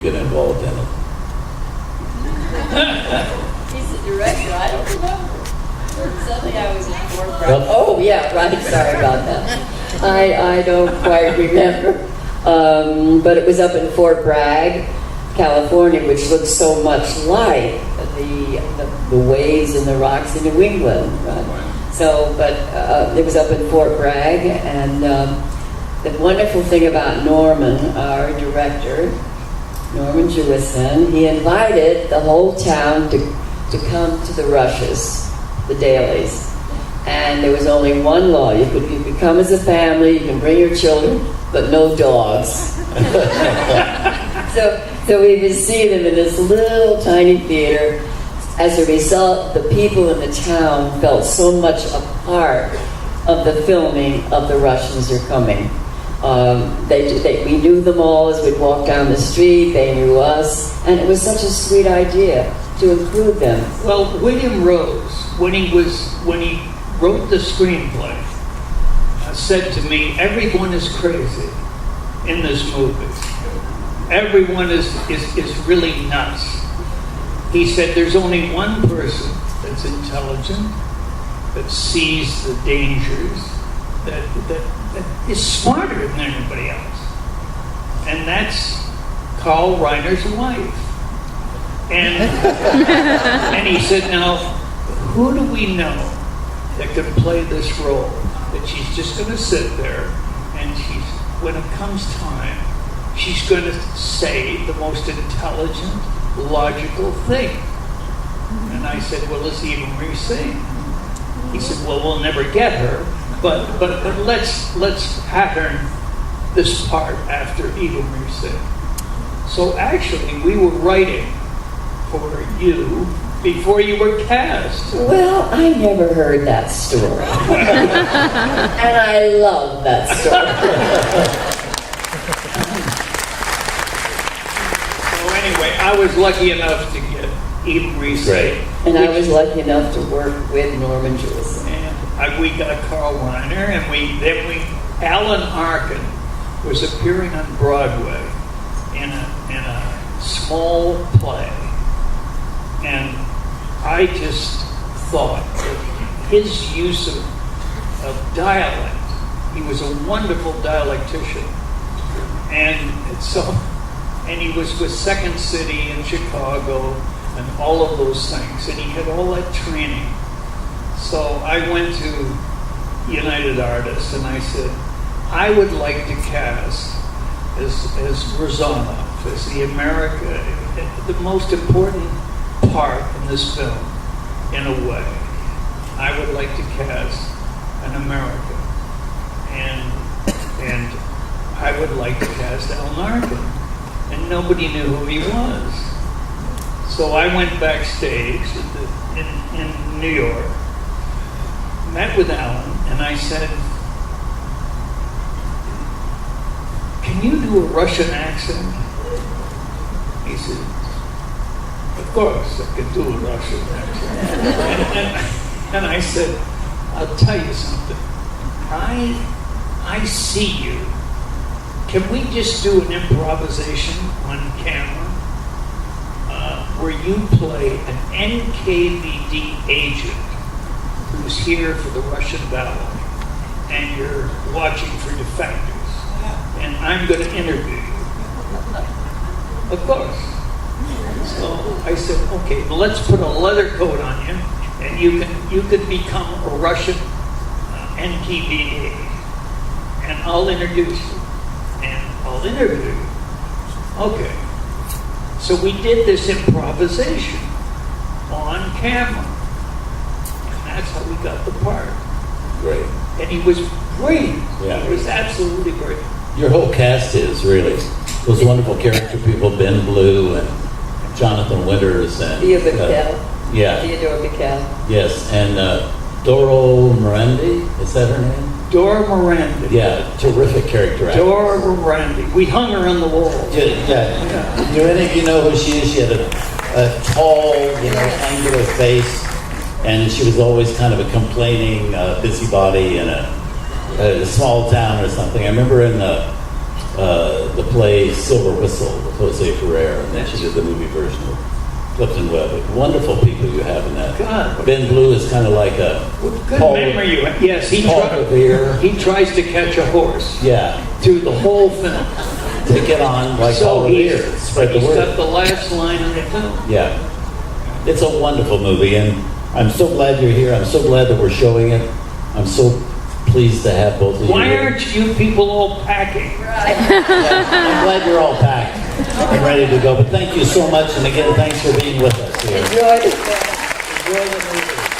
get involved in it. He's the director. I don't remember. Suddenly I was informed. Well- Oh yeah, right. Sorry about that. I don't quite remember. But it was up in Fort Bragg, California, which looks so much like the waves and the rocks in New England. Right? So, but it was up in Fort Bragg, and the wonderful thing about Norman, our director, Norman Jewison, he invited the whole town to come to the rushes, the dailies. And there was only one law. You could come as a family, you can bring your children, but no dogs. So we would see them in this little tiny theater. As a result, the people in the town felt so much a part of the filming of The Russians Are Coming. We knew them all as we'd walk down the street. They knew us, and it was such a sweet idea to include them. Well, William Rose, when he wrote the screenplay, said to me, "Everyone is crazy in this movie. Everyone is really nuts." He said, "There's only one person that's intelligent, that sees the dangers, that is smarter than anybody else, and that's Carl Reiner's wife." And and he said, "Now, who do we know that can play this role? That she's just going to sit there, and when it comes time, she's going to say the most intelligent, logical thing." And I said, "Well, it's Eva Marie Saint." He said, "Well, we'll never get her, but let's pattern this part after Eva Marie Saint." So actually, we were writing for you before you were cast. Well, I never heard that story. And I love that story. So anyway, I was lucky enough to get Eva Marie Saint. And I was lucky enough to work with Norman Jewison. And we got Carl Reiner, and Alan Arkin was appearing on Broadway in a small play, and I just thought that his use of dialect, he was a wonderful dialectician, and he was with Second City in Chicago and all of those things, and he had all that training. So I went to United Artists and I said, "I would like to cast as Rozanov, as the most important part in this film, in a way. I would like to cast an American, and I would like to cast Alan Arkin." And nobody knew who he was. So I went backstage in New York, met with Alan, and I said, "Can you do a Russian accent?" He said, "Of course, I can do a Russian accent." and I said, "I'll tell you something. I see you. Can we just do an improvisation on camera where you play an NKVD agent who's here for the Russian ballet, and you're watching for defectors, and I'm going to interview you?" Of course. So I said, "Okay, well, let's put a leather coat on you, and you can become a Russian NKVD, and I'll introduce you, and I'll interview you." Okay. So we did this improvisation on camera, and that's how we got the part. Great. And he was brilliant. Yeah. He was absolutely brilliant. Your whole cast is really those wonderful character people, Ben Blue and Jonathan Winters and Theodore Bickel. yeah, Theodore Bickel. yes, and Doro Morandi, is that her name? Dora Miranda. Yeah, terrific character actor. Dora Miranda. We hung her on the wall. Yeah. Do any of you know who she is? She had a tall, angular face, and she was always kind of a complaining busybody in a small town or something. I remember in the play Silver Whistle, the Jose Ferrer, and then she did the movie version of Clifton Webb. Wonderful people you have in that. God. Ben Blue is kind of like a Good Paul- memory you have. Yes, Paul Revere. he tries to catch a horse Yeah, through the whole film. to get on like Paul Revere, spread the he's word. got the last line of the film. Yeah. It's a wonderful movie, and I'm so glad you're here. I'm so glad that we're showing it. I'm so pleased to have both of you Why here. aren't you people all packing? Yeah, I'm glad you're all packed and ready to go. But thank you so much, and again, thanks for being with us here. Enjoy the film. Enjoy the movie.